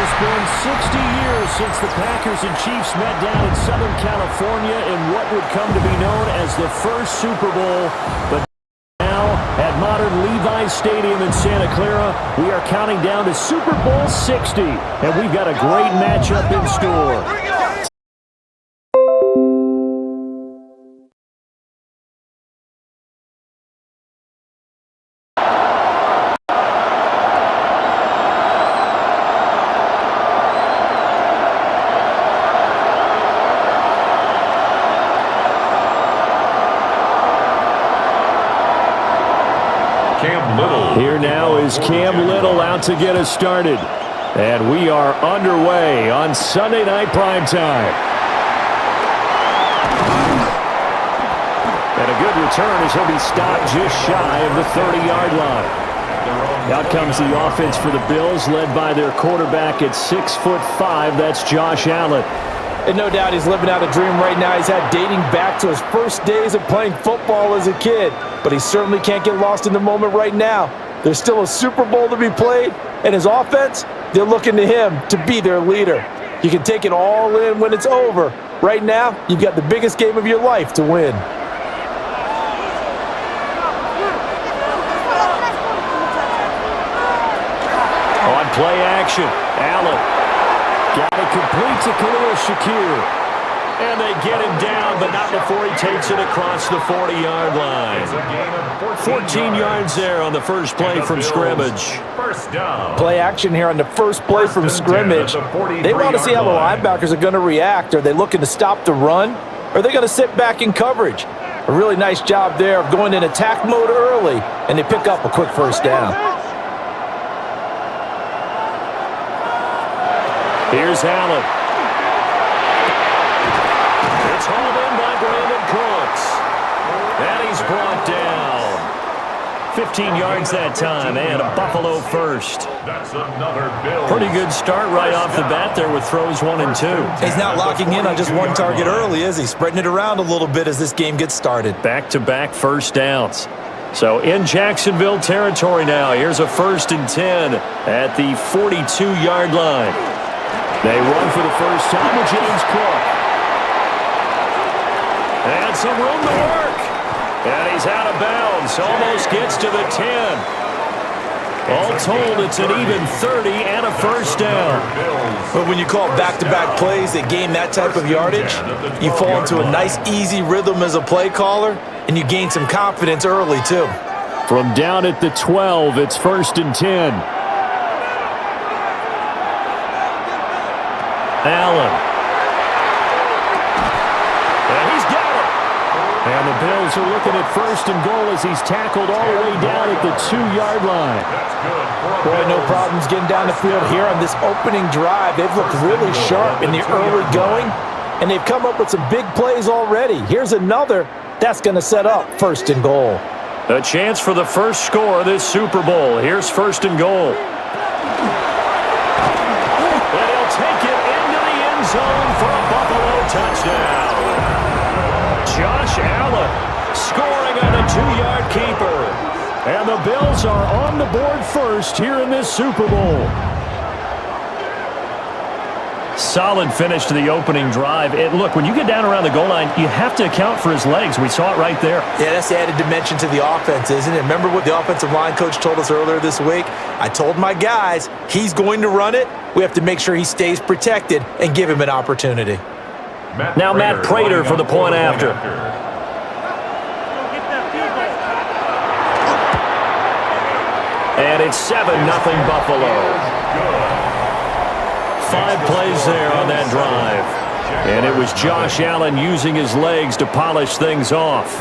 It's been 60 years since the Packers and Chiefs met down in Southern California in what would come to be known as the first Super Bowl. But now, at modern Levi's Stadium in Santa Clara, we are counting down to Super Bowl 60. And we've got a great matchup in store. Here now is Cam Little out to get us started. And we are underway on Sunday Night Primetime. And a good return as he'll be stopped just shy of the 30-yard line. Out comes the offense for the Bills, led by their quarterback at 6'5". That's Josh Allen. And no doubt he's living out a dream right now. He's had dating back to his first days of playing football as a kid. But he certainly can't get lost in the moment right now. There's still a Super Bowl to be played, and his offense, they're looking to him to be their leader. You can take it all in when it's over. Right now, you've got the biggest game of your life to win. On play action, Allen got it complete to 𝗠𝗱𝗀𝗧𝗃𝗃. And they get him down, but not before he takes it across the 40-yard line. 14 yards there on the first play from scrimmage. Play action here on the first play from scrimmage. They want to see how the linebackers are going to react. Are they looking to stop the run? Or are they going to sit back in coverage? A really nice job there of going in attack mode early, and they pick up a quick first down. Here's Allen. It's hauled in by Brandon Cooks. And he's brought down. 15 yards that time, and a Buffalo first. That's another Bill. Pretty good start right off the bat there with throws 1 and 2. He's not locking in on just one target early, is he? Spreading it around a little bit as this game gets started. Back-to-back first downs. So in Jacksonville territory now. Here's a 1st and 10 at the 42-yard line. They run for the first time with James Cook. And some room to work. And he's out of bounds. Almost gets to the 10. All told, it's an even 30 and a first down. But when you call back-to-back plays that gain that type of yardage, you fall into a nice, easy rhythm as a play caller, and you gain some confidence early, too. From down at the 12, it's 1st and 10. Allen. And he's got it. And the Bills are looking at 1st and goal as he's tackled all the way down at the 2-yard line. Boy, no problems getting down the field here on this opening drive. They've looked really sharp in the early going, and they've come up with some big plays already. Here's another that's going to set up 1st and goal. A chance for the first score of this Super Bowl. Here's 1st and goal. And he'll take it into the end zone for a Buffalo touchdown. Josh Allen scoring on a 2-yard keeper. And the Bills are on the board first here in this Super Bowl. Solid finish to the opening drive. And look, when you get down around the goal line, you have to account for his legs. We saw it right there. Yeah, that's the added dimension to the offense, isn't it? Remember what the offensive line coach told us earlier this week? I told my guys, he's going to run it. We have to make sure he stays protected and give him an opportunity. Now Matt Prater for the point after. And it's 7-0 Buffalo. 5 plays there on that drive. And it was Josh Allen using his legs to polish things off.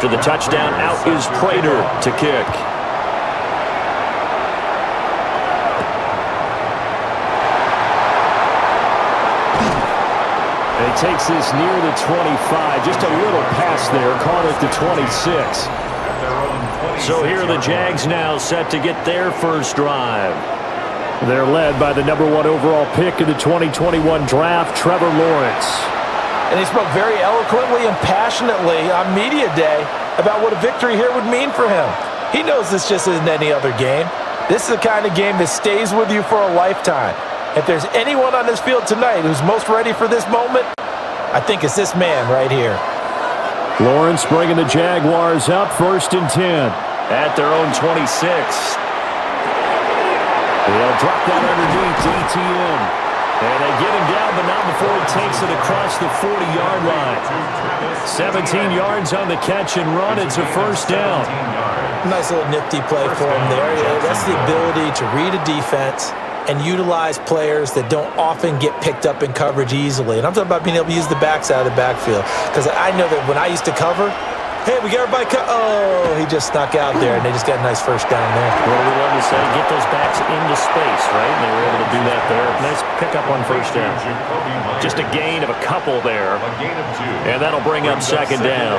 After the touchdown, out is Prater to kick. And he takes this near the 25. Just a little pass there, caught at the 26. So here are the Jags now set to get their first drive. They're led by the #1 overall pick in the 2021 draft, Trevor Lawrence. And he spoke very eloquently and passionately on media day about what a victory here would mean for him. He knows this just isn't any other game. This is the kind of game that stays with you for a lifetime. If there's anyone on this field tonight who's most ready for this moment, I think it's this man right here. Lawrence bringing the Jaguars up 1st and 10 at their own 26. They'll drop that underneath to ETN. And they get him down, but not before he takes it across the 40-yard line. 17 yards on the catch and run. It's a first down. Nice little nifty play for him there. That's the ability to read a defense and utilize players that don't often get picked up in coverage easily. And I'm talking about being able to use the backside of the backfield. Because I know that when I used to cover, hey, we got everybody oh, he just snuck out there, and they just got a nice first down there. Well, we love to say, get those backs into space, right? And they were able to do that there. Nice pickup on first down. Just a gain of a couple there. And that'll bring up second down.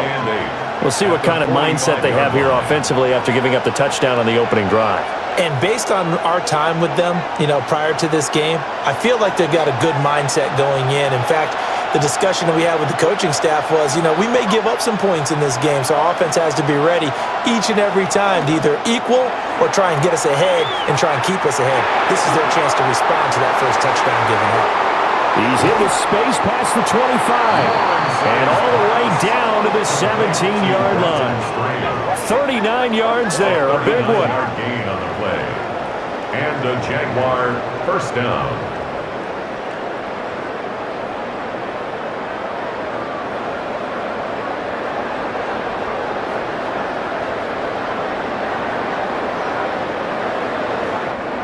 We'll see what kind of mindset they have here offensively after giving up the touchdown on the opening drive. And based on our time with them, prior to this game, I feel like they've got a good mindset going in. In fact, the discussion that we had with the coaching staff was, we may give up some points in this game, so our offense has to be ready each and every time to either equal or try and get us ahead and try and keep us ahead. This is their chance to respond to that first touchdown given up. He's hit with space past the 25 and all the way down to the 17-yard line. 39 yards there, a big one. Gain on the play. And a Jaguar first down.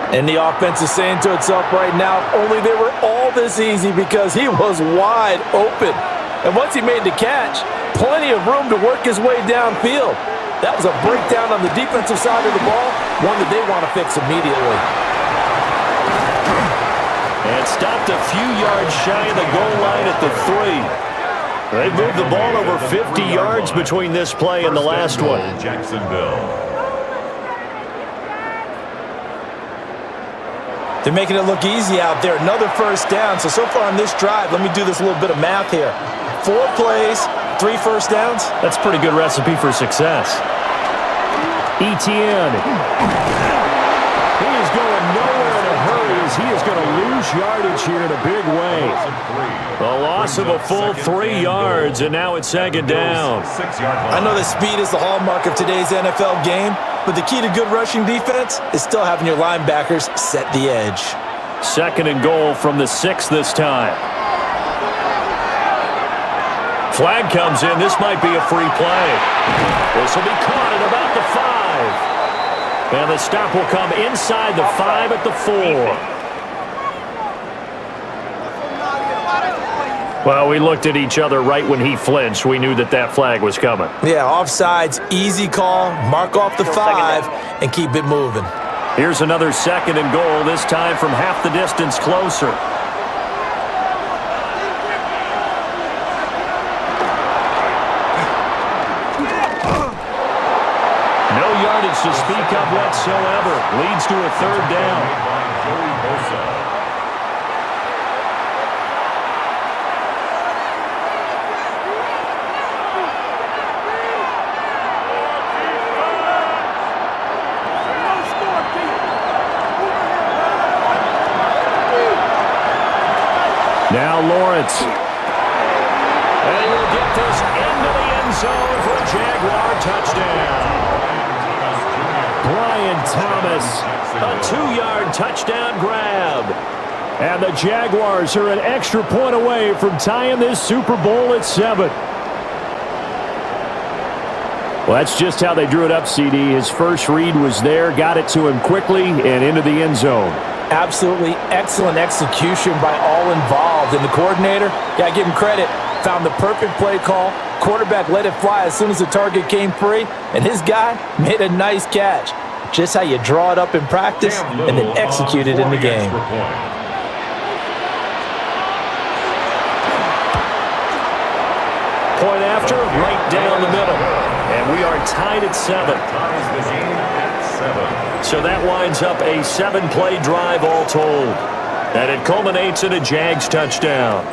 And the offense is saying to itself right now, only they were all this easy because he was wide open. And once he made the catch, plenty of room to work his way downfield. That was a breakdown on the defensive side of the ball, one that they want to fix immediately. And stopped a few yards shy of the goal line at the 3. They moved the ball over 50 yards between this play and the last one. Jacksonville. They're making it look easy out there. Another first down. So far on this drive, let me do this little bit of math here. 4 plays, 3 first downs. That's a pretty good recipe for success. ETN. He is going nowhere in a hurry as he is going to lose yardage here in a big way. A loss of a full 3 yards, and now it's second down. I know that speed is the hallmark of today's NFL game, but the key to good rushing defense is still having your linebackers set the edge. Second and goal from the 6 this time. Flag comes in. This might be a free play. This will be caught at about the 5. And the stop will come inside the 5 at the 4. Well, we looked at each other right when he flinched. We knew that that flag was coming. Yeah, offsides, easy call, mark off the 5, and keep it moving. Here's another second and goal, this time from half the distance closer. No yardage to speak of whatsoever. Leads to a third down. Now Lawrence. And he will get this into the end zone for a Jaguar touchdown. Brian Thomas, a 2-yard touchdown grab. And the Jaguars are an extra point away from tying this Super Bowl at 7. Well, that's just how they drew it up, CD. His first read was there, got it to him quickly, and into the end zone. Absolutely excellent execution by all involved. And the coordinator, got to give him credit, found the perfect play call. Quarterback let it fly as soon as the target came free, and his guy made a nice catch. Just how you draw it up in practice and then execute it in the game. Point after, right down the middle. And we are tied at 7. So that winds up a 7-play drive all told. And it culminates in a Jags touchdown.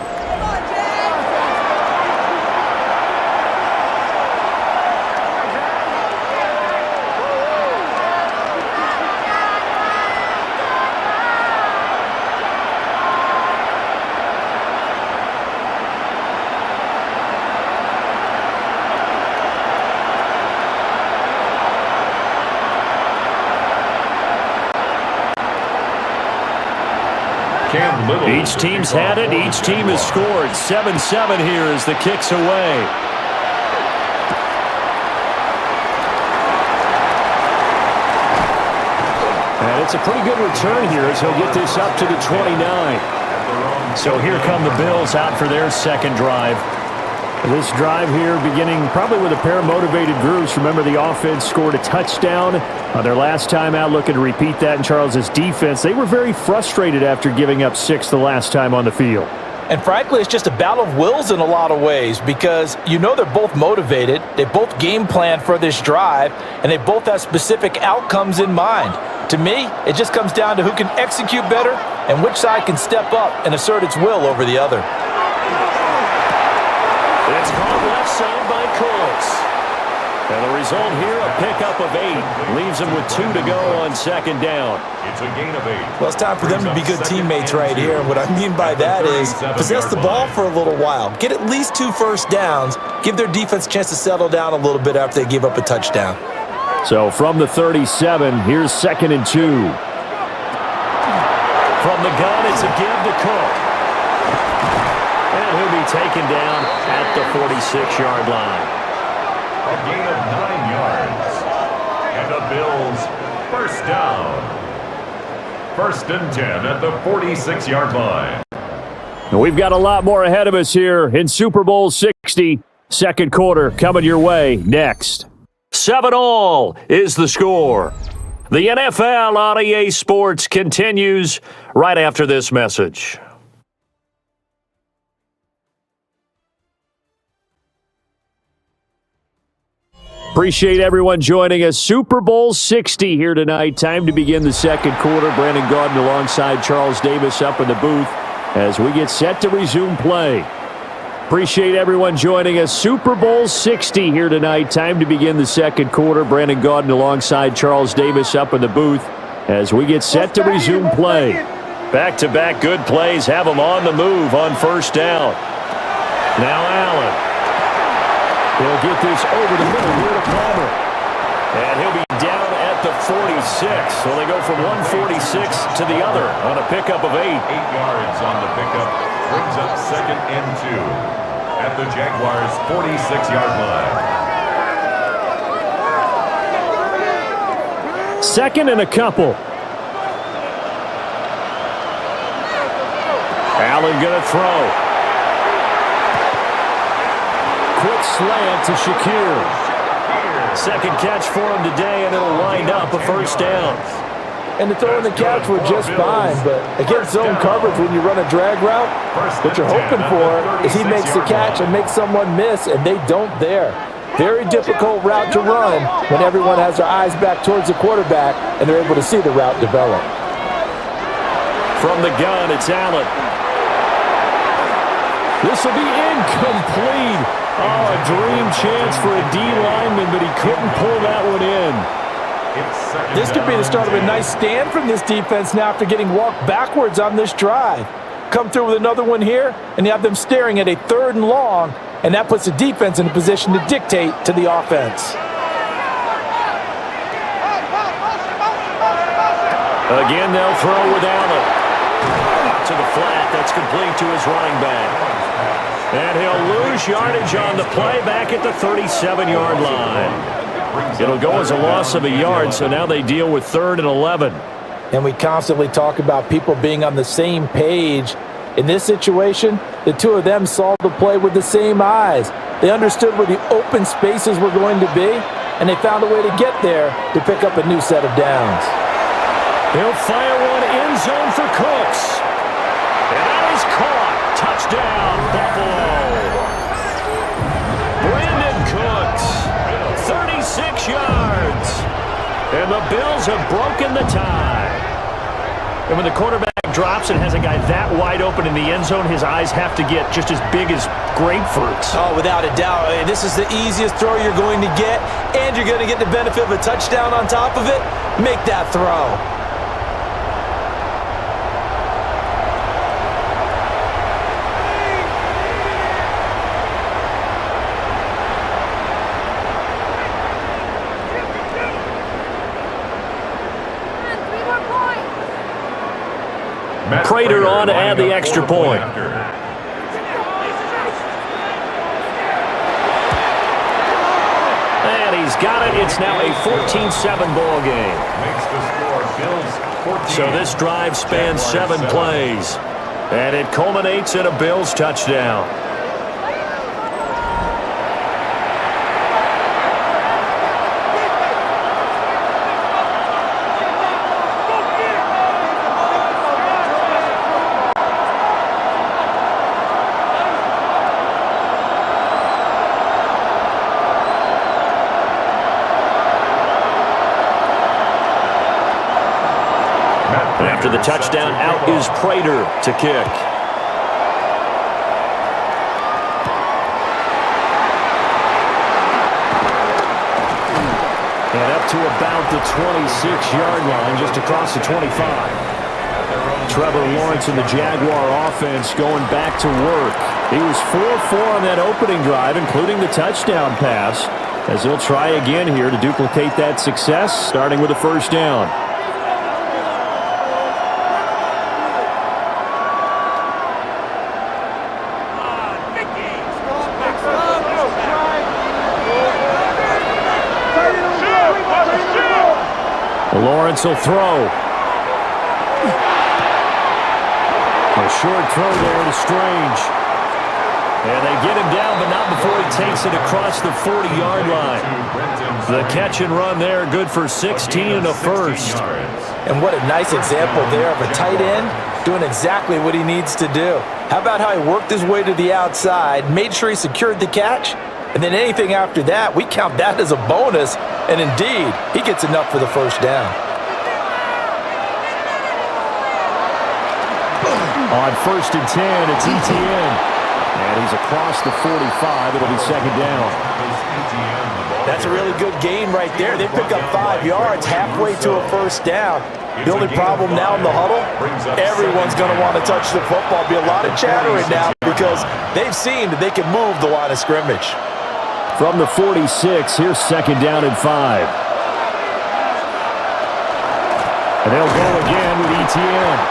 Each team's had it. Each team has scored. 7-7 here as the kick's away. And it's a pretty good return here as he'll get this up to the 29. So here come the Bills out for their second drive. This drive here beginning probably with a pair of motivated groups. Remember, the offense scored a touchdown on their last time out, looking to repeat that in Charles's defense. They were very frustrated after giving up 6 the last time on the field. And frankly, it's just a battle of wills in a lot of ways because you know they're both motivated, they both game plan for this drive, and they both have specific outcomes in mind. To me, it just comes down to who can execute better and which side can step up and assert its will over the other. It's called left side by Colts. And the result here, a pickup of 8. Leaves them with 2 to go on second down. It's a gain of 8. Well, it's time for them to be good teammates right here. And what I mean by that is possess the ball for a little while. Get at least 2 first downs. Give their defense a chance to settle down a little bit after they give up a touchdown. So from the 37, here's 2nd and 2. From the gun, it's a give to Cook. And he'll be taken down at the 46-yard line. A gain of 9 yards. And the Bills first down. 1st and 10 at the 46-yard line. And we've got a lot more ahead of us here in Super Bowl 60. Second quarter coming your way next. 7-all is the score. The NFL on EA Sports continues right after this message. Appreciate everyone joining us. Super Bowl 60 here tonight. Time to begin the second quarter. Brandon Gaudin alongside Charles Davis up in the booth as we get set to resume play. Appreciate everyone joining us. Super Bowl 60 here tonight. Time to begin the second quarter. Brandon Gaudin alongside Charles Davis up in the booth as we get set to resume play. Back-to-back good plays have them on the move on first down. Now Allen. He'll get this over the middle here to Palmer. And he'll be down at the 46. So they go from 146 to the other on a pickup of 8. 8 yards on the pickup. Brings up 2nd and 2 at the Jaguars' 46-yard line. 2nd and a couple. Allen going to throw. Quick slant to Shakir. Second catch for him today, and it'll wind up a first down. And the throw and the catch were just fine, but against zone coverage when you run a drag route, what you're hoping for is he makes the catch and makes someone miss, and they don't there. Very difficult route to run when everyone has their eyes back towards the quarterback and they're able to see the route develop. From the gun, it's Allen. This will be incomplete. Oh, a dream chance for a D lineman, but he couldn't pull that one in. This could be the start of a nice stand from this defense now after getting walked backwards on this drive. Come through with another one here, and you have them staring at a 3rd and long and that puts the defense in a position to dictate to the offense. Again, they'll throw without it. To the flat, that's complete to his running back. And he'll lose yardage on the play back at the 37-yard line. It'll go as a loss of a yard, so now they deal with 3rd and 11. And we constantly talk about people being on the same page. In this situation, the two of them saw the play with the same eyes. They understood where the open spaces were going to be, and they found a way to get there to pick up a new set of downs. He'll fire one end zone for Cooks. And that is caught. Touchdown, Buffalo. Brandon Cooks, 36 yards. And the Bills have broken the tie. And when the quarterback drops and has a guy that wide open in the end zone, his eyes have to get just as big as grapefruits. Oh, without a doubt. This is the easiest throw you're going to get, and you're going to get the benefit of a touchdown on top of it. Make that throw. Prater on to add the extra point. And he's got it. It's now a 14-7 ball game. Makes the score Bills 14. So this drive spans 7 plays. And it culminates in a Bills touchdown. After the touchdown, out is Prater to kick. And up to about the 26-yard line, just across the 25. Trevor Lawrence and the Jaguar offense going back to work. He was 4-4 on that opening drive, including the touchdown pass, as he'll try again here to duplicate that success, starting with a first down. Lawrence will throw. A short throw there to Strange. And they get him down, but not before he takes it across the 40-yard line. The catch and run there, good for 16 and a first. And what a nice example there of a tight end doing exactly what he needs to do. How about how he worked his way to the outside, made sure he secured the catch, and then anything after that, we count that as a bonus. And indeed, he gets enough for the first down. On 1st and 10, it's Etienne. And he's across the 45. It'll be second down. That's a really good gain right there. They pick up 5 yards halfway to a first down. The only problem now in the huddle, everyone's going to want to touch the football. Be a lot of chattering now because they've seen that they can move the line of scrimmage. From the 46, here's second down and 5. And they'll go again with Etienne.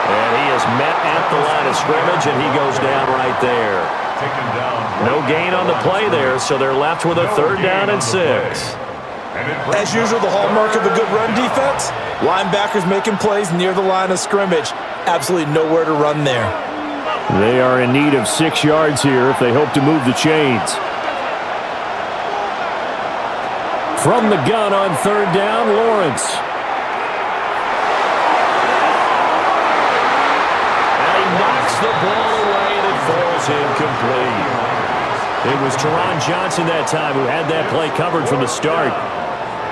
And he is met at the line of scrimmage, and he goes down right there. No gain on the play there, so they're left with a 3rd down and 6. As usual, the hallmark of a good run defense, linebackers making plays near the line of scrimmage. Absolutely nowhere to run there. They are in need of 6 yards here if they hope to move the chains. From the gun on 3rd down, Lawrence. And he knocks the ball away and it falls incomplete. It was Teron Johnson that time who had that play covered from the start.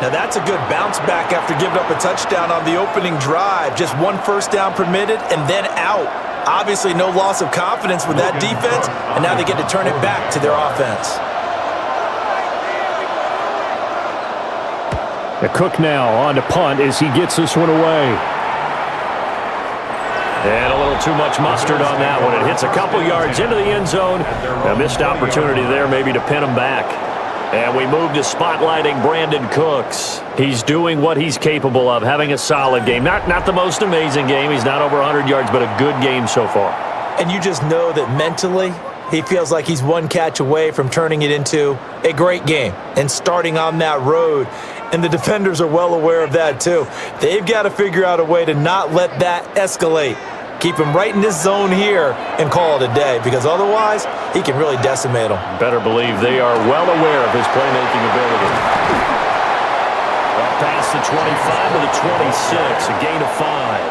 Now that's a good bounce back after giving up a touchdown on the opening drive. Just 1 first down permitted and then out. Obviously no loss of confidence with that defense, and now they get to turn it back to their offense. The Cook now on to punt as he gets this one away. And a little too much mustard on that one. It hits a couple yards into the end zone. A missed opportunity there maybe to pin him back. And we move to spotlighting Brandon Cooks. He's doing what he's capable of, having a solid game. Not the most amazing game. He's not over 100 yards, but a good game so far. And you just know that mentally, he feels like he's one catch away from turning it into a great game and starting on that road. And the defenders are well aware of that too. They've got to figure out a way to not let that escalate. Keep him right in this zone here and call it a day, because otherwise he can really decimate them. Better believe they are well aware of his playmaking ability. Up past the 25 to the 26, a gain of 5.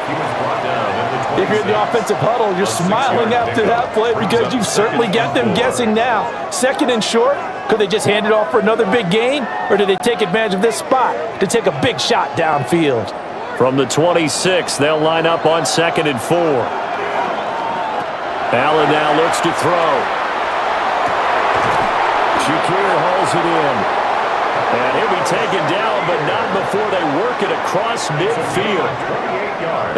He was brought down at the 26. If you're in the offensive huddle, you're smiling after that play because you've certainly got them guessing now. Second and short, could they just hand it off for another big gain, or did they take advantage of this spot to take a big shot downfield? From the 26, they'll line up on 2nd and 4. Allen now looks to throw. Shakir hauls it in. And he'll be taken down, but not before they work it across midfield.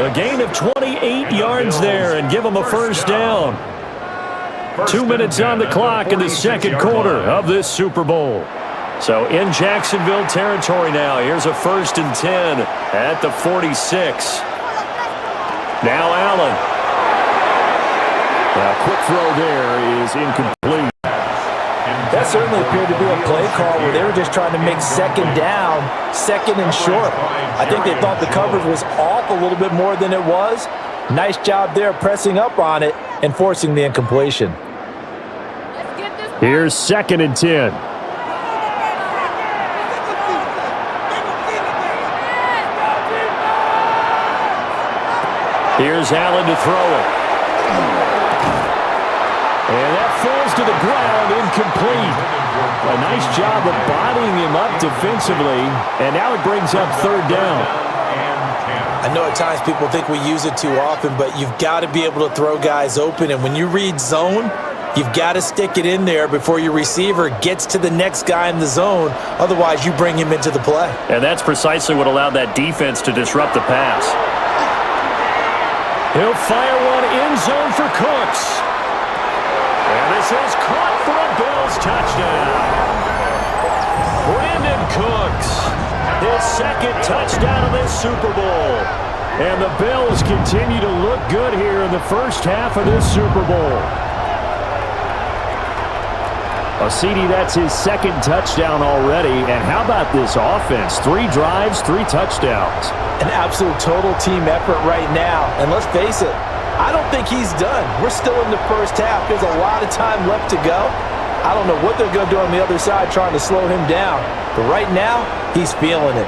A gain of 28 yards there and give them a first down. 2 minutes on the clock in the second quarter of this Super Bowl. So in Jacksonville territory now. Here's a 1st and 10 at the 46. Now Allen. A quick throw there is incomplete. That certainly appeared to be a play call where they were just trying to make second down, 2nd and short. I think they thought the coverage was off a little bit more than it was. Nice job there pressing up on it and forcing the incompletion. Here's 2nd and 10. Here's Allen to throw it. And that falls to the ground, incomplete. A nice job of bodying him up defensively, and now it brings up 3rd down. I know at times people think we use it too often, but you've got to be able to throw guys open, and when you read zone, you've got to stick it in there before your receiver gets to the next guy in the zone. Otherwise, you bring him into the play. And that's precisely what allowed that defense to disrupt the pass. He'll fire one end zone for Cooks. And this is caught for a Bills touchdown. Brandon Cooks, his 2nd touchdown of this Super Bowl. And the Bills continue to look good here in the first half of this Super Bowl. CD, that's his 2nd touchdown already. And how about this offense? 3 drives, 3 touchdowns. An absolute total team effort right now. And let's face it, I don't think he's done. We're still in the first half. There's a lot of time left to go. I don't know what they're going to do on the other side trying to slow him down. But right now, he's feeling it.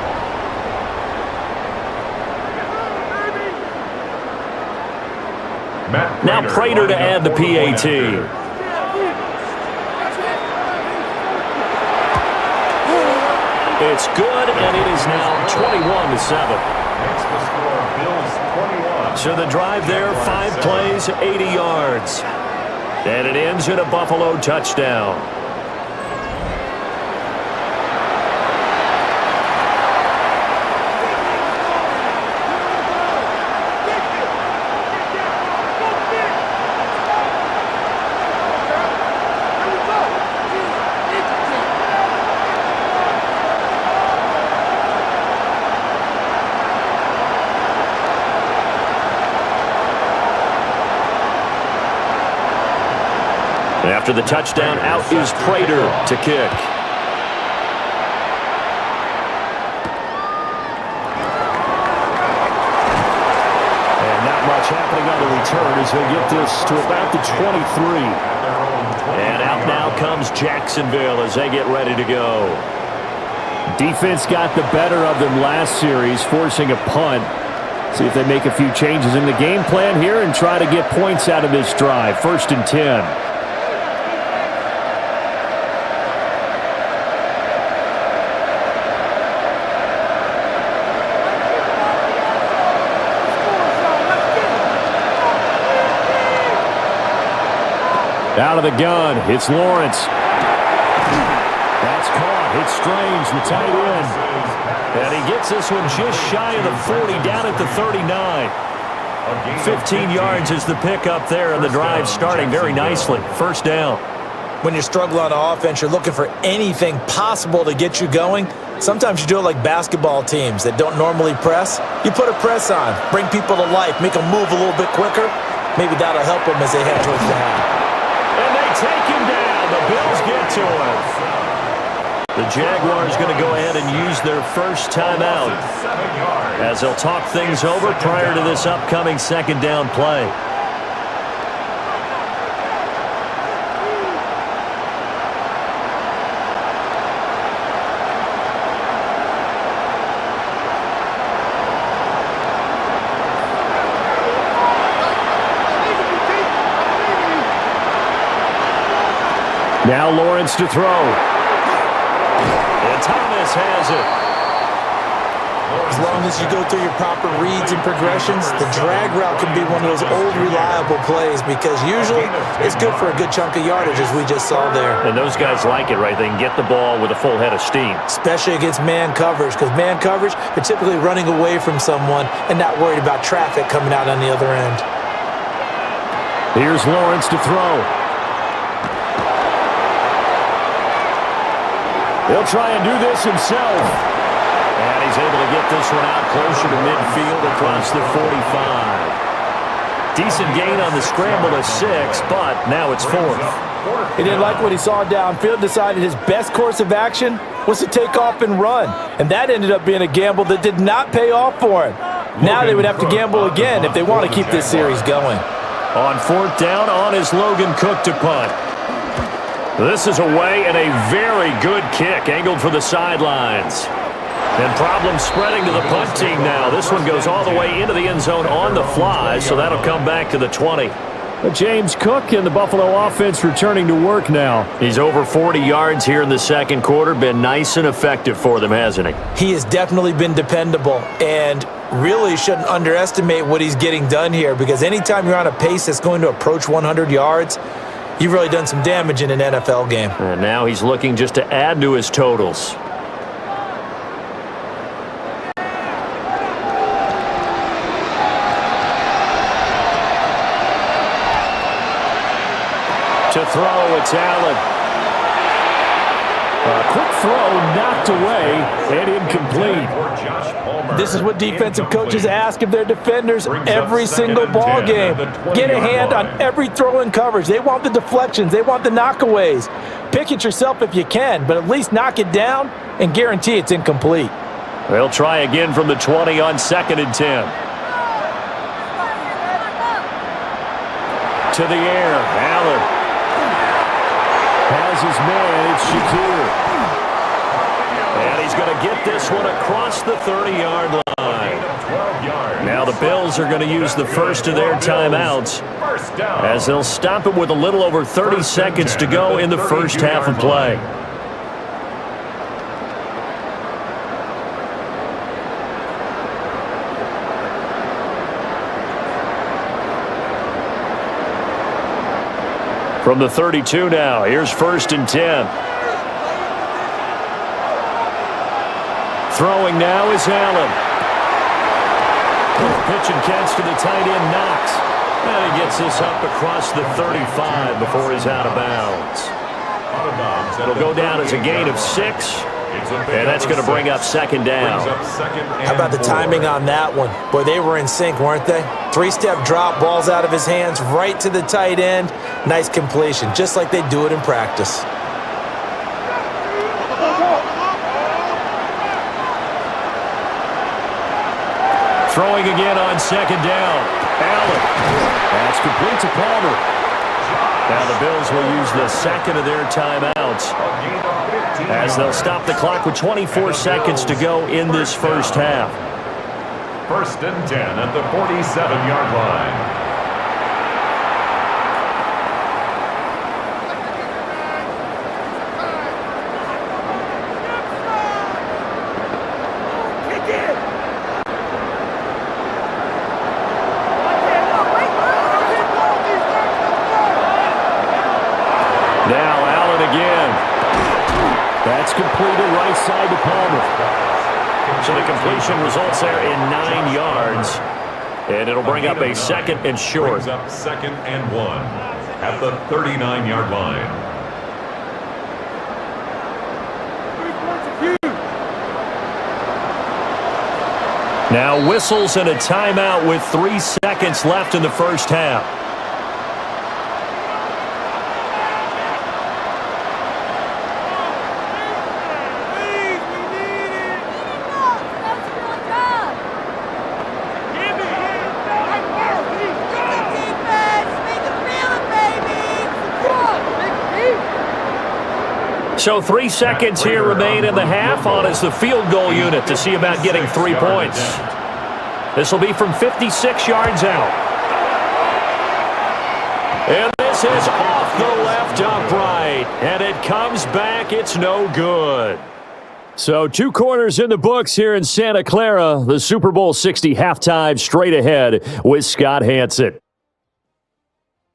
Now Prater to add the PAT. It's good, and it is now 21-7. So the drive there, 5 plays, 80 yards. And it ends in a Buffalo touchdown. After the touchdown, out is Prater to kick. And not much happening on the return as he'll get this to about the 23. And out now comes Jacksonville as they get ready to go. Defense got the better of them last series, forcing a punt. See if they make a few changes in the game plan here and try to get points out of this drive. 1st and 10. Out of the gun, it's Lawrence. That's caught. It's Strange, the tight end. And he gets this one just shy of the 40, down at the 39. 15 yards is the pickup there, and the drive starting very nicely. First down. When you struggle on offense, you're looking for anything possible to get you going. Sometimes you do it like basketball teams that don't normally press. You put a press on, bring people to life, make them move a little bit quicker. Maybe that'll help them as they head towards the half. And they take him down. The Bills get to him. The Jaguars going to go ahead and use their first timeout as they'll talk things over prior to this upcoming second down play. Now Lawrence to throw. And Thomas has it. As long as you go through your proper reads and progressions, the drag route can be one of those old reliable plays because usually it's good for a good chunk of yardage, as we just saw there. And those guys like it, right? They can get the ball with a full head of steam. Especially against man coverage, because man coverage, they're typically running away from someone and not worried about traffic coming out on the other end. Here's Lawrence to throw. He'll try and do this himself. And he's able to get this one out closer to midfield across the 45. Decent gain on the scramble to 6, but now it's 4th. He didn't like what he saw downfield, decided his best course of action was to take off and run. And that ended up being a gamble that did not pay off for him. Now they would have to gamble again if they want to keep this series going. On 4th down, on is Logan Cook to punt. This is away and a very good kick, angled for the sidelines. And problems spreading to the punt team now. This one goes all the way into the end zone on the fly, so that'll come back to the 20. But James Cook and the Buffalo offense returning to work now. He's over 40 yards here in the second quarter. Been nice and effective for them, hasn't he? He has definitely been dependable, and really shouldn't underestimate what he's getting done here, because anytime you're on a pace that's going to approach 100 yards, you've really done some damage in an NFL game. And now he's looking just to add to his totals. To throw, it's Allen. A quick throw knocked away and incomplete. This is what defensive coaches ask of their defenders every single ball game. Get a hand on every throw in coverage. They want the deflections. They want the knockaways. Pick it yourself if you can, but at least knock it down and guarantee it's incomplete. They'll try again from the 20 on 2nd and 10. To the air, Allen has his man, it's Shakir. And he's going to get this one across the 30-yard line. Now the Bills are going to use the first of their timeouts as they'll stop it with a little over 30 seconds to go in the first half of play. From the 32 now, here's 1st and 10. Throwing now is Allen. Pitch and catch to the tight end, Knox. And he gets this up across the 35 before he's out of bounds. It'll go down as a gain of 6. And that's going to bring up 2nd down. How about the timing on that one? Boy, they were in sync, weren't they? 3-step drop, balls out of his hands, right to the tight end. Nice completion, just like they do it in practice. Throwing again on 2nd down. Allen. That's complete to Palmer. Now the Bills will use the 2nd of their timeouts as they'll stop the clock with 24 seconds to go in this first half. 1st and 10 at the 47-yard line. Now Allen again. That's completed right side to Palmer. So the completion results there in 9 yards. And it'll bring up a second and short. Brings up 2nd and 1 at the 39-yard line. Now whistles and a timeout with 3 seconds left in the first half. So 3 seconds here remain in the half. On is the field goal unit to see about getting 3 points. This will be from 56 yards out. And this is off the left upright. And it comes back. It's no good. So 2 corners in the books here in Santa Clara. The Super Bowl 60 halftime straight ahead with Scott Hanson.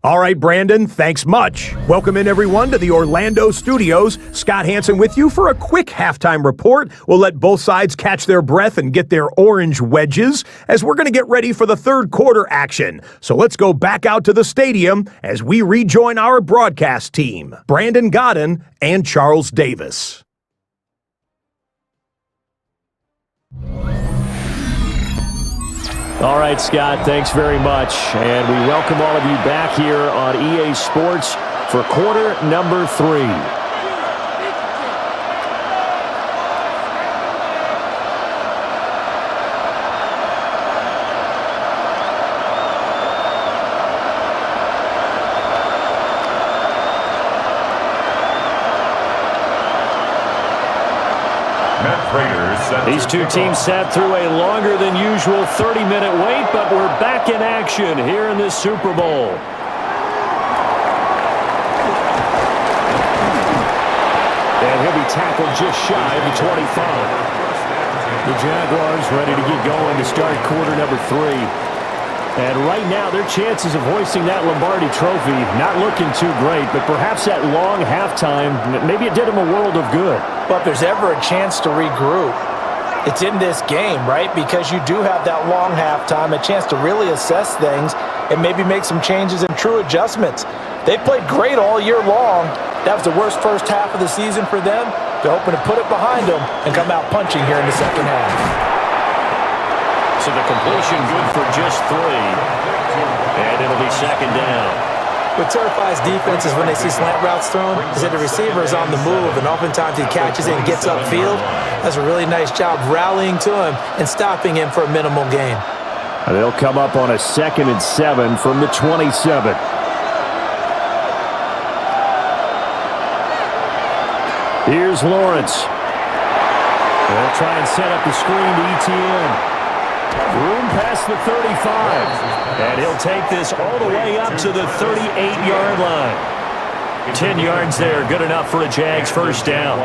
All right, Brandon, thanks much. Welcome in, everyone, to the Orlando studios. Scott Hanson with you for a quick halftime report. We'll let both sides catch their breath and get their orange wedges as we're going to get ready for the third quarter action. So let's go back out to the stadium as we rejoin our broadcast team, Brandon Gaudin and Charles Davis. All right, Scott, thanks very much. And we welcome all of you back here on EA Sports for quarter number 3. These 2 teams sat through a longer than usual 30-minute wait, but we're back in action here in this Super Bowl. And he'll be tackled just shy of the 25. The Jaguars ready to get going to start quarter number 3. And right now, their chances of hoisting that Lombardi trophy not looking too great, but perhaps that long halftime, maybe it did them a world of good. But if there's ever a chance to regroup, it's in this game, right? Because you do have that long halftime, a chance to really assess things and maybe make some changes and true adjustments. They played great all year long. That was the worst first half of the season for them. They're hoping to put it behind them and come out punching here in the second half. So the completion good for just 3. And it'll be second down. What terrifies defenses when they see slant routes thrown is that the receiver is on the move, and oftentimes he catches it and gets upfield. Does a really nice job rallying to him and stopping him for a minimal gain. And they'll come up on a 2nd and 7 from the 27. Here's Lawrence. They'll try and set up the screen to ETN. Room past the 35. And he'll take this all the way up to the 38-yard line. 10 yards there, good enough for a Jags first down.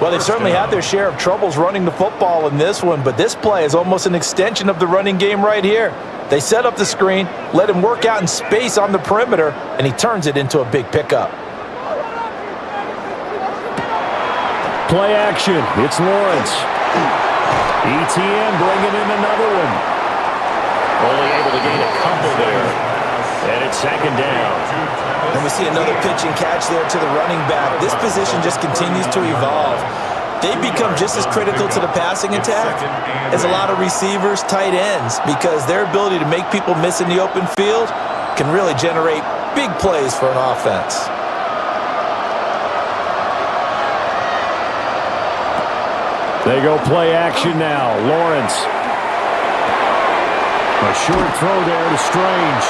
Well, they've certainly had their share of troubles running the football in this one, but this play is almost an extension of the running game right here. They set up the screen, let him work out in space on the perimeter, and he turns it into a big pickup. Play action, it's Lawrence. ETN bringing in another one. Only able to gain a couple there. And it's second down. And we see another pitch and catch there to the running back. This position just continues to evolve. They become just as critical to the passing attack as a lot of receivers, tight ends, because their ability to make people miss in the open field can really generate big plays for an offense. They go play action now. Lawrence. A short throw there to Strange.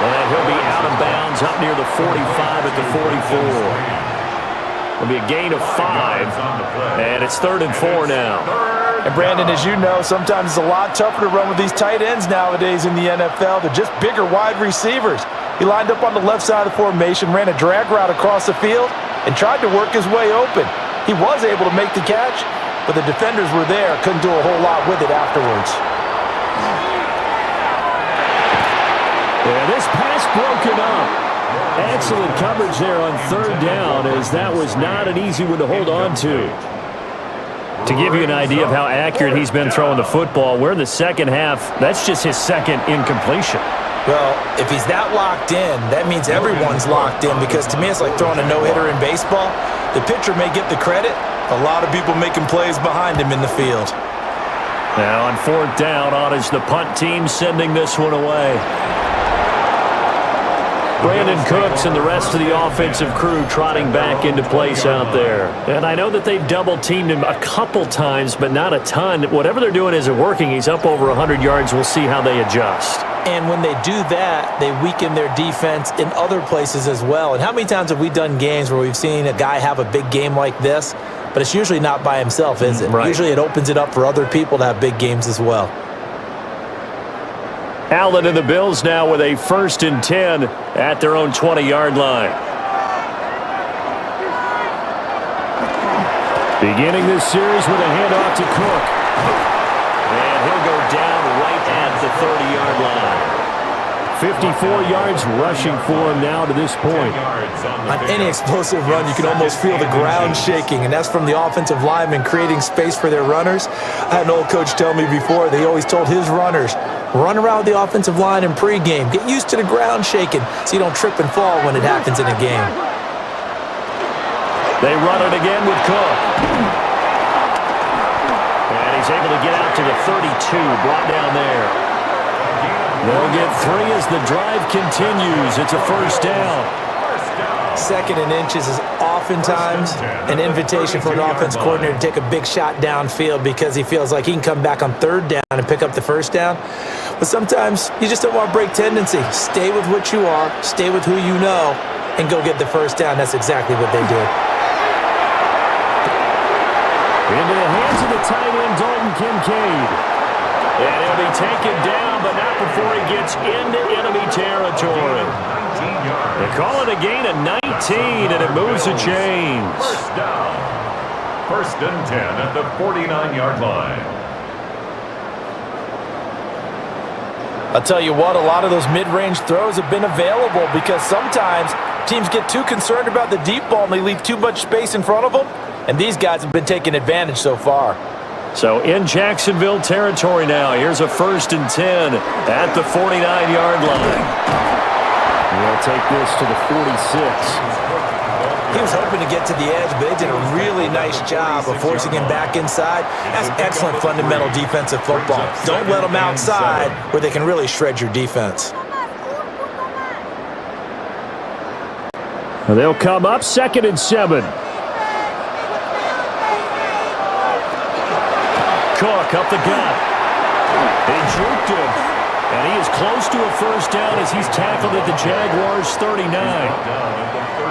And he'll be out of bounds up near the 45 at the 44. It'll be a gain of 5. And it's 3rd and 4 now. And Brandon, as you know, sometimes it's a lot tougher to run with these tight ends nowadays in the NFL. They're just bigger wide receivers. He lined up on the left side of the formation, ran a drag route across the field, and tried to work his way open. He was able to make the catch, but the defenders were there, couldn't do a whole lot with it afterwards. Yeah, this pass broken up. Excellent coverage there on 3rd down, as that was not an easy one to hold on to. To give you an idea of how accurate he's been throwing the football, we're in the second half. That's just his second incompletion. Well, if he's that locked in, that means everyone's locked in, because to me it's like throwing a no-hitter in baseball. The pitcher may get the credit. A lot of people making plays behind him in the field. Now on fourth down, on is the punt team sending this one away. Brandon Cooks and the rest of the offensive crew trotting back into place out there. And I know that they've double-teamed him a couple times, but not a ton. Whatever they're doing isn't working. He's up over 100 yards. We'll see how they adjust. And when they do that, they weaken their defense in other places as well. And how many times have we done games where we've seen a guy have a big game like this, but it's usually not by himself, is it? Right. Usually it opens it up for other people to have big games as well. Allen and the Bills now with a 1st and 10 at their own 20-yard line. Beginning this series with a handoff to Cook. And he'll go down right at the 30-yard line. 54 yards rushing for him now to this point. On any explosive run, you can almost feel the ground shaking, and that's from the offensive linemen creating space for their runners. I had an old coach tell me before, they always told his runners, run around the offensive line in pregame. Get used to the ground shaking so you don't trip and fall when it happens in a game. They run it again with Cook. And he's able to get out to the 32, brought down there. They'll get 3 as the drive continues. It's a 1st down. 2nd and inches is oftentimes an invitation for an offense coordinator to take a big shot downfield because he feels like he can come back on 3rd down and pick up the 1st down. But sometimes you just don't want to break tendency. Stay with what you are, stay with who you know, and go get the 1st down. That's exactly what they did. Into the hands of the tight end, 𝗠𝗱𝗡𝗥𝗖𝗓. And he'll be taken down, but not before he gets into enemy territory. They call it a gain of 19, and it moves the chains. 1st down. 1st and 10 at the 49-yard line. I'll tell you what, a lot of those mid-range throws have been available because sometimes teams get too concerned about the deep ball and they leave too much space in front of them, and these guys have been taking advantage so far. So in Jacksonville territory now, here's a 1st and 10 at the 49-yard line. We'll take this to the 46. He was hoping to get to the edge, but they did a really nice job of forcing him back inside. That's excellent fundamental defensive football. Don't let them outside where they can really shred your defense. They'll come up 2nd and 7. Cook up the gut. They juked him. And he is close to a 1st down as he's tackled at the Jaguars' 39.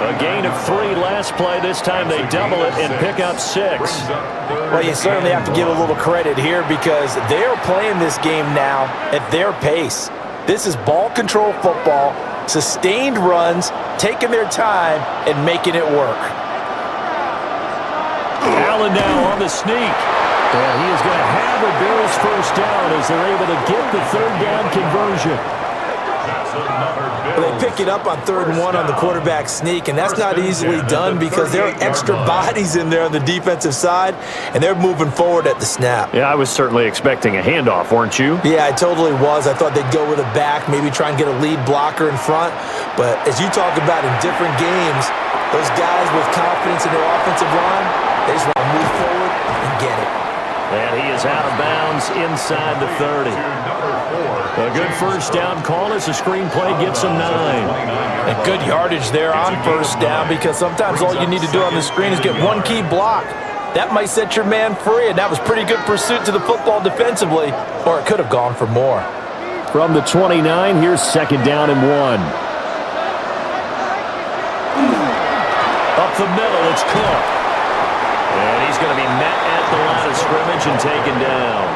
A gain of 3 last play. This time they double it and pick up 6. Well, you certainly have to give a little credit here because they're playing this game now at their pace. This is ball control football, sustained runs, taking their time and making it work. Allen now on the sneak. And he is going to have a Bills 1st down as they're able to get the 3rd down conversion. Well, they pick it up on 3rd and 1 on the quarterback sneak, and that's not easily done because there are extra bodies in there on the defensive side, and they're moving forward at the snap. Yeah, I was certainly expecting a handoff, weren't you? Yeah, I totally was. I thought they'd go with a back, maybe try and get a lead blocker in front. But as you talk about in different games, those guys with confidence in their offensive line, they just want to move forward and get it. And he is out of bounds inside the 30. A good 1st down call as the screenplay gets him 9. And good yardage there on 1st down because sometimes all you need to do on the screen is get one key block. That might set your man free, and that was pretty good pursuit to the football defensively, or it could have gone for more. From the 29, here's 2nd down and 1. Up the middle, it's Cook. And he's going to be met at the line of scrimmage and taken down.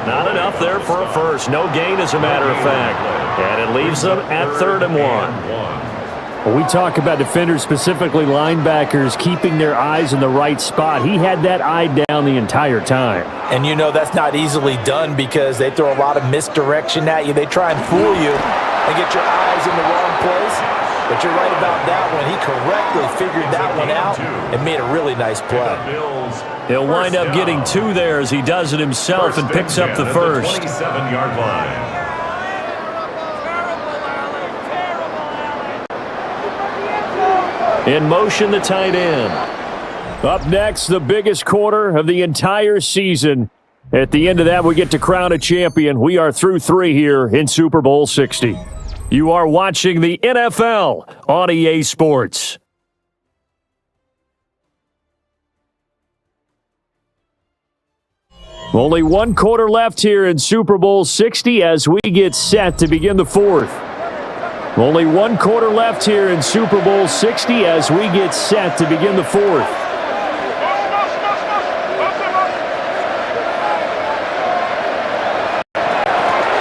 Not enough there for a 1st. No gain, as a matter of fact. And it leaves them at 3rd and 1. When we talk about defenders, specifically linebackers, keeping their eyes in the right spot, he had that eye down the entire time. And you know that's not easily done because they throw a lot of misdirection at you. They try and fool you and get your eyes in the wrong place. but you're right about that one. He correctly figured that one out and made a really nice play. He'll wind up getting 2 there as he does it himself and picks up the first. 27-yard line. In motion, the tight end. Up next, the biggest quarter of the entire season. At the end of that, we get to crown a champion. We are through 3 here in Super Bowl 60. You are watching the NFL on EA Sports. Only 1 quarter left here in Super Bowl 60 as we get set to begin the 4th. Only 1 quarter left here in Super Bowl 60 as we get set to begin the 4th.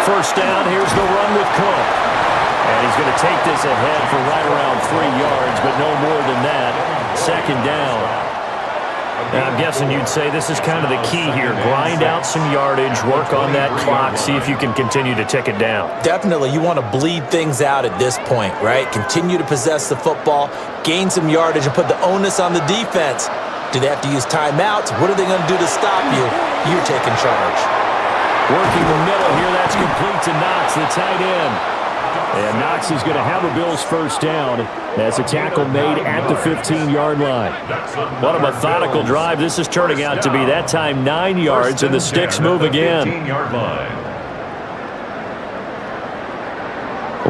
First down, here's the run with Cook. And he's going to take this ahead for right around 3 yards, but no more than that. Second down. Now, I'm guessing you'd say this is kind of the key here. Grind out some yardage, work on that clock, see if you can continue to tick it down. Definitely, you want to bleed things out at this point, right? Continue to possess the football, gain some yardage, and put the onus on the defense. Do they have to use timeouts? What are they going to do to stop you? You're taking charge. Working the middle here, that's complete to Knox, the tight end. And Knox is going to have a Bills first down as a tackle made at the 15-yard line. What a methodical drive this is turning out to be. That time 9 yards, and the sticks move again.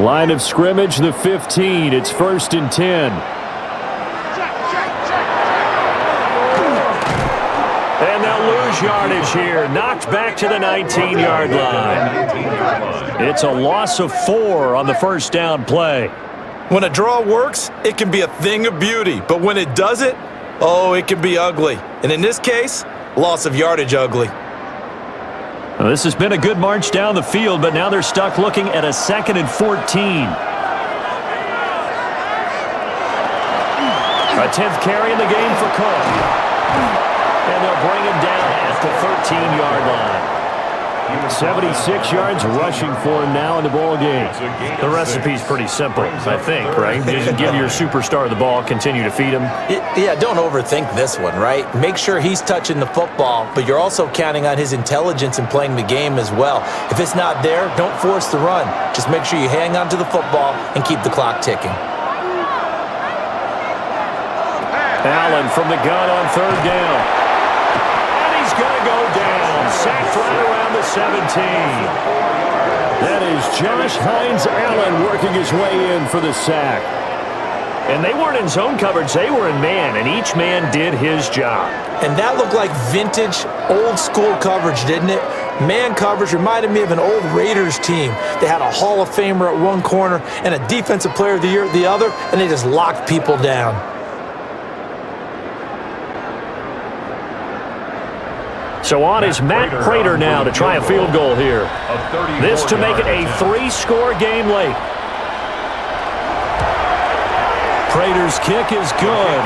Line of scrimmage, the 15. It's 1st and 10. And they'll lose yardage here. Knocked back to the 19-yard line. It's a loss of 4 on the first down play. When a draw works, it can be a thing of beauty. But when it doesn't, oh, it can be ugly. And in this case, loss of yardage ugly. Well, this has been a good march down the field, but now they're stuck looking at a 2nd and 14. A 10th carry in the game for Cook. And they'll bring him down at the 13-yard line. 76 yards rushing for him now in the ball game. The recipe's pretty simple, I think, right? Just give your superstar the ball, continue to feed him. Yeah, don't overthink this one, right? Make sure he's touching the football, but you're also counting on his intelligence in playing the game as well. If it's not there, don't force the run. Just make sure you hang on to the football and keep the clock ticking. Allen from the gun on 3rd down. He's going to go down, sacked right around the 17. That is Josh Hines-Allen working his way in for the sack. And they weren't in zone coverage, they were in man, and each man did his job. And that looked like vintage, old-school coverage, didn't it? Man coverage reminded me of an old Raiders team. They had a Hall of Famer at one corner and a Defensive Player of the Year at the other, and they just locked people down. So on is Matt Prater now to try a field goal here. This to make it a 3-score game late. Prater's kick is good.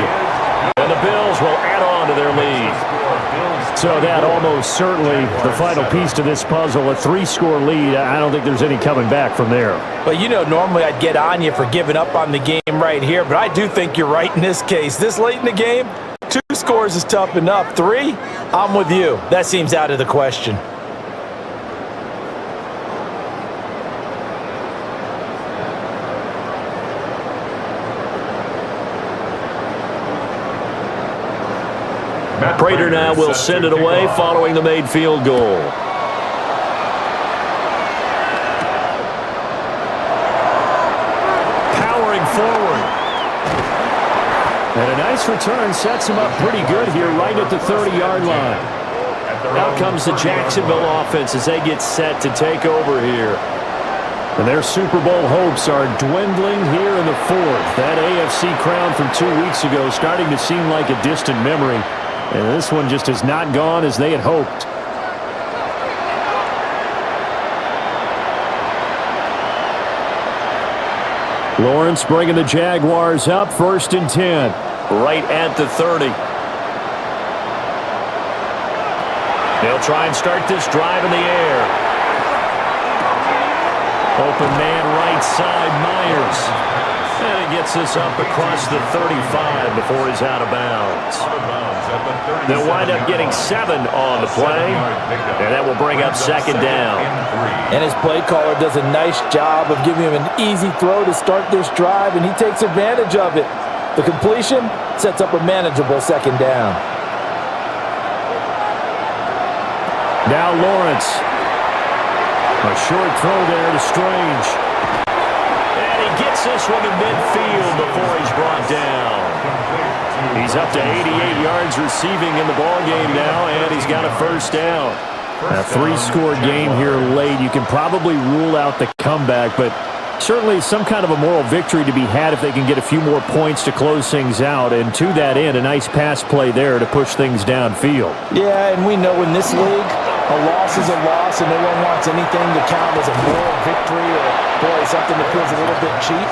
And the Bills will add on to their lead. So that almost certainly the final piece to this puzzle, a 3-score lead. I don't think there's any coming back from there. Well, you know, normally I'd get on you for giving up on the game right here, but I do think you're right in this case. This late in the game, 2 scores is tough enough. 3, I'm with you. That seems out of the question. Prater now will send it away following the made field goal. Powering forward. And a nice return sets him up pretty good here right at the 30-yard line. Out comes the Jacksonville offense as they get set to take over here. And their Super Bowl hopes are dwindling here in the 4th. That AFC crown from 2 weeks ago starting to seem like a distant memory. And this one just has not gone as they had hoped. Lawrence bringing the Jaguars up, 1st and 10, right at the 30. They'll try and start this drive in the air. Open man right side, Myers. And he gets this up across the 35 before he's out of bounds. They'll wind up getting 7 on the play, and that will bring up second down. And his play caller does a nice job of giving him an easy throw to start this drive, and he takes advantage of it. The completion sets up a manageable second down. Now Lawrence. A short throw there to Strange. And he gets this one to midfield before he's brought down. He's up to 88 yards receiving in the ballgame now, and he's got a first down. A 3-score game here late. You can probably rule out the comeback, but certainly some kind of a moral victory to be had if they can get a few more points to close things out. And to that end, a nice pass play there to push things downfield. Yeah, and we know in this league, a loss is a loss, and no one wants anything to count as a moral victory or, boy, something that feels a little bit cheap.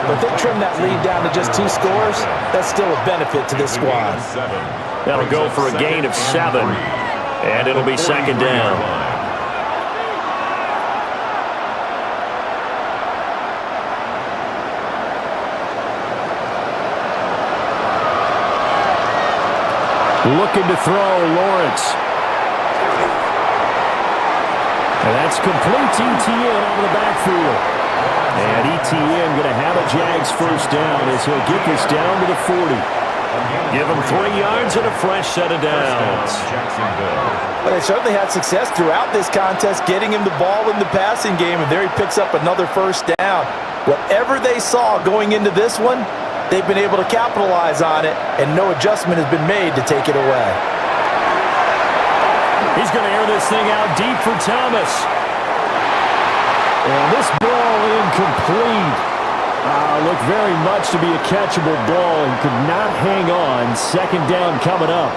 But if they trim that lead down to just 2 scores, that's still a benefit to this squad. That'll go for a gain of 7, and it'll be second down. Looking to throw, Lawrence. And that's complete to Etienne out of the backfield. And Etienne going to have a Jags first down as he'll get this down to the 40. Give him 3 yards and a fresh set of downs. But they certainly had success throughout this contest, getting him the ball in the passing game, and there he picks up another first down. Whatever they saw going into this one, they've been able to capitalize on it, and no adjustment has been made to take it away. He's going to air this thing out deep for Thomas. And this ball incomplete. Looked very much to be a catchable ball and could not hang on. Second down coming up.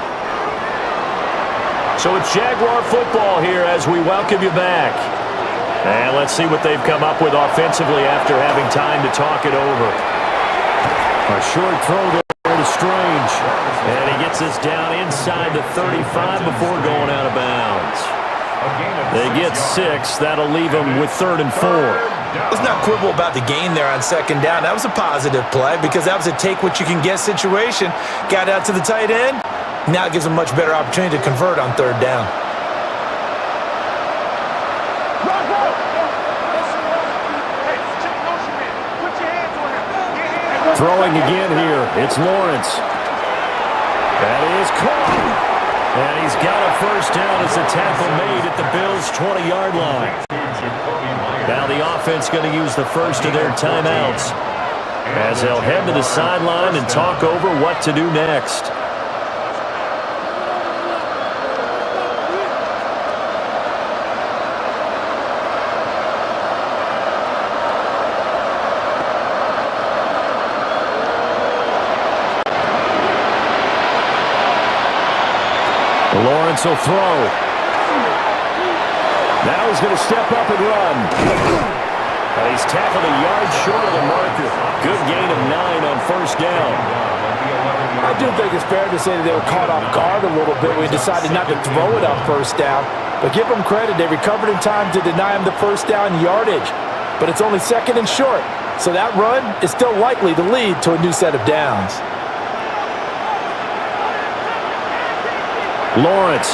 So it's Jaguar football here as we welcome you back. And let's see what they've come up with offensively after having time to talk it over. A short throw there to Strange. And he gets this down inside the 35 before going out of bounds. They get 6. That'll leave them with 3rd and 4. Let's not quibble about the gain there on second down. That was a positive play because that was a take-what-you-can-get situation. Got out to the tight end. Now it gives them a much better opportunity to convert on 3rd down. Throwing again here. It's Lawrence. That is caught. And he's got a first down as a tackle made at the Bills' 20-yard line. Now the offense going to use the first of their timeouts as they'll head to the sideline and talk over what to do next. Lawrence will throw. Now he's going to step up and run. And he's tackled a yard short of the marker. Good gain of 9 on first down. I do think it's fair to say that they were caught off guard a little bit. We decided not to throw it on first down. But give them credit. They recovered in time to deny him the first down yardage. But it's only 2nd and short. So that run is still likely to lead to a new set of downs. Lawrence.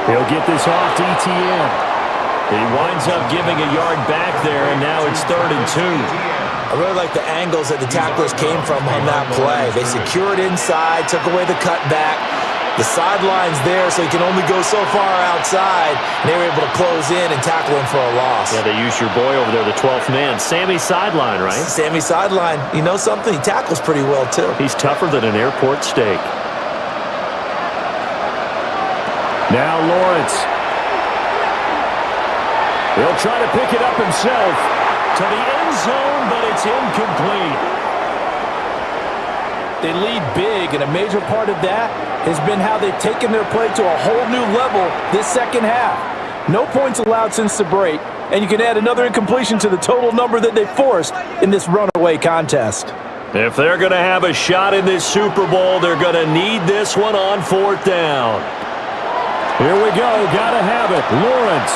He'll get this off to Etienne. He winds up giving a yard back there, and now it's 3rd and 2. I really like the angles that the tacklers came from on that play. They secured inside, took away the cutback. The sideline's there, so he can only go so far outside, and they were able to close in and tackle him for a loss. Yeah, they used your boy over there, the 12th man. Sammy sideline, right? Sammy sideline. You know something? He tackles pretty well, too. He's tougher than an airport steak. Now Lawrence. He'll try to pick it up himself to the end zone, but it's incomplete. They lead big, and a major part of that has been how they've taken their play to a whole new level this second half. No points allowed since the break, and you can add another incompletion to the total number that they forced in this runaway contest. If they're going to have a shot in this Super Bowl, they're going to need this one on 4th down. Here we go. Got to have it. Lawrence.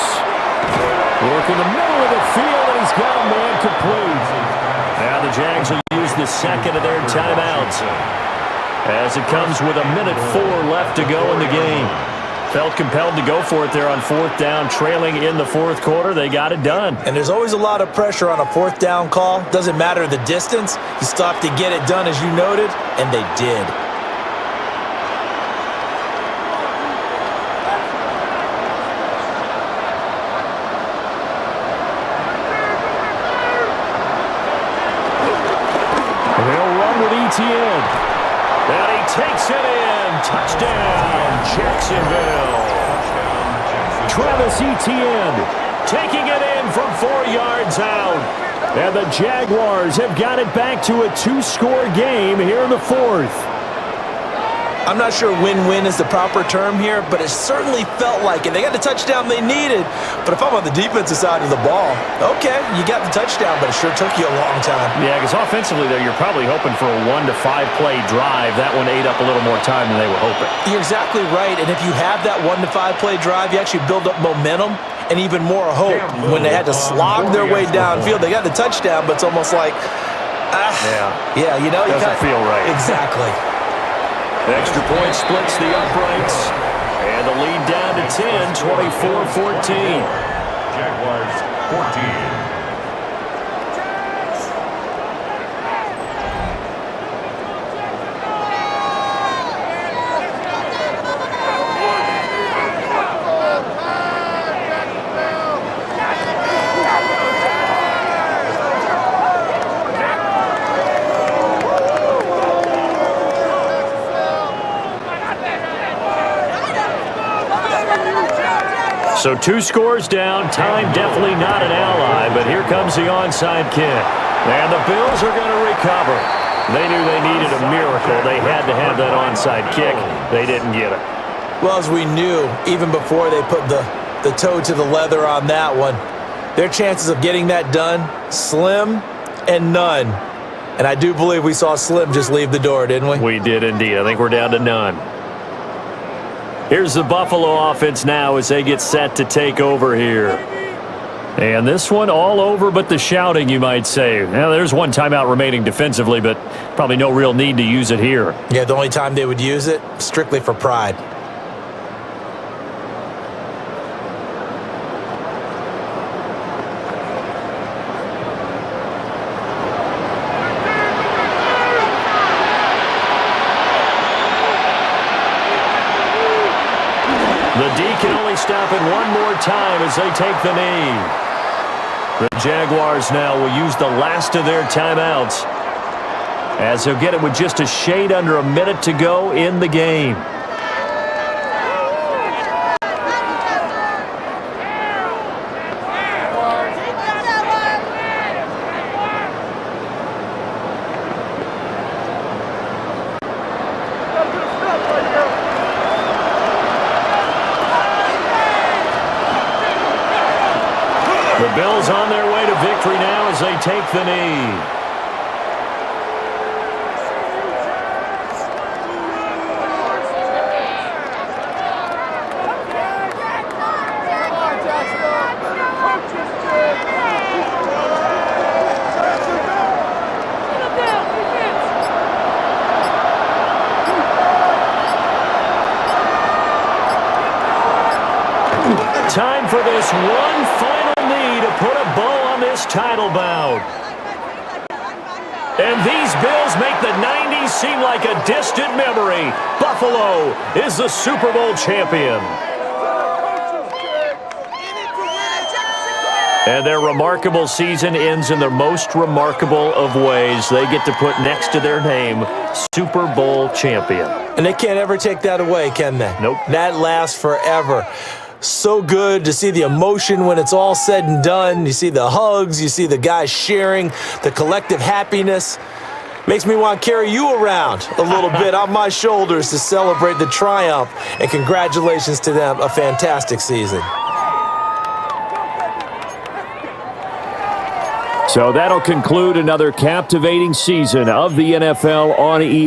Work in the middle of the field, and he's got a man complete. Now the Jags will use the second of their timeouts as it comes with 1:04 left to go in the game. Felt compelled to go for it there on fourth down, trailing in the fourth quarter. They got it done. And there's always a lot of pressure on a fourth down call. Doesn't matter the distance. You still have to get it done, as you noted, and they did. They'll run with Etienne. And he takes it in. Touchdown, Jacksonville. Travis Etienne taking it in from 4 yards out. And the Jaguars have got it back to a 2-score game here in the fourth. I'm not sure win-win is the proper term here, but it certainly felt like it. They got the touchdown they needed, but if I'm on the defensive side of the ball, okay, you got the touchdown, but it sure took you a long time. Yeah, because offensively there, you're probably hoping for a 1 to 5 play drive. That one ate up a little more time than they were hoping. You're exactly right, and if you have that 1 to 5 play drive, you actually build up momentum and even more hope. When they had to slog their way downfield, they got the touchdown, but it's almost like, yeah, you know, doesn't feel right. Exactly. Extra point splits the uprights. And the lead down to 10, 24-14. Jaguars 14. So 2 scores down. Time definitely not an ally, but here comes the onside kick. And the Bills are going to recover. They knew they needed a miracle. They had to have that onside kick. They didn't get it. Well, as we knew, even before they put the toe to the leather on that one, their chances of getting that done, slim and none. And I do believe we saw Slim just leave the door, didn't we? We did indeed. I think we're down to none. Here's the Buffalo offense now as they get set to take over here. And this one all over but the shouting, you might say. Now, there's one timeout remaining defensively, but probably no real need to use it here. Yeah, the only time they would use it, strictly for pride. The D can only stop it one more time as they take the knee. The Jaguars now will use the last of their timeouts as they'll get it with just a shade under a minute to go in the game. The Bills on their way to victory now as they take the knee. Time for this one final knee to put a bow on this title bout. And these Bills make the 90s seem like a distant memory. Buffalo is the Super Bowl champion. And their remarkable season ends in the most remarkable of ways. They get to put next to their name, Super Bowl champion. And they can't ever take that away, can they? Nope. That lasts forever. So good to see the emotion when it's all said and done. You see the hugs, you see the guys sharing, the collective happiness. Makes me want to carry you around a little bit on my shoulders to celebrate the triumph. And congratulations to them, a fantastic season. So that'll conclude another captivating season of the NFL on EA.